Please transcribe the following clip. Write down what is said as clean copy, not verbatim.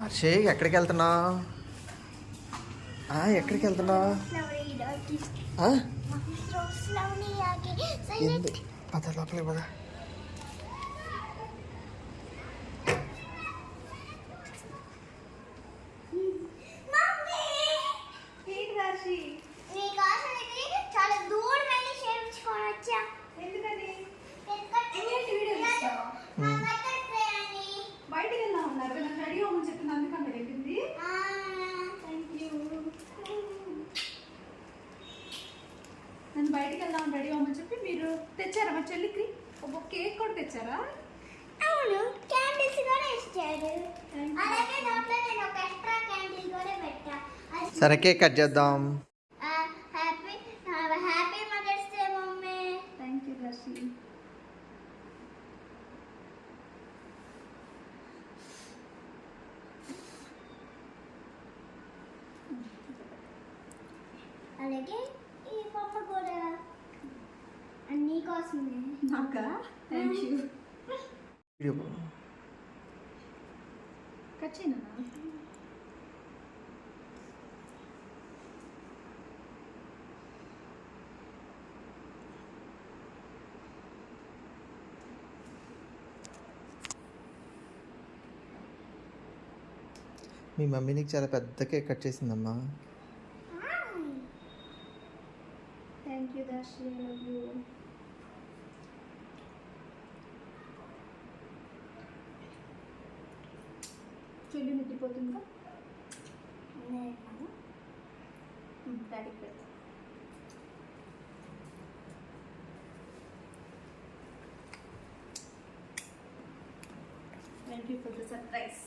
Hershey ఎక్కడికి వెళ్తున్నావు? ఎక్కడికి వెళ్తున్నావు? పద లోపలికి పద. చాలా దూరం వెళ్ళి చేయించుకొని వచ్చా. బయటికి వెళ్దాం అన్నారు నాకు రెడీ అవ్వమని చెప్పింది, అందుకని వెళ్ళింది. నన్ను బయటికి వెళ్దాం రెడీ అవ్వమని చెప్పి మీరు తెచ్చారా మా చెల్లికి ఒక కేక్ కూడా తెచ్చారా? అవును, క్యాండిల్స్ కూడా ఇచ్చారు. అలాగే దాంట్లో నేను ఒక ఎక్స్ట్రా క్యాండిల్ కూడా పెట్టా. సరే కేక్ కట్ చేద్దాం. Happy mothers day mummy. Thank you Darshi. అలాగే ఈ బొమ్మ కూడా అన్నీ కోసమే. నాకా? Thank you. కట్ చేయనా? మీ మమ్మీ నీకు చాలా పెద్ద కేక్ కట్ చేసిందమ్మా. Thank you Darshi. Love you. చెల్లి నిద్రపోతుందా? డాడీకి పెడతా. Thank you for the surprise.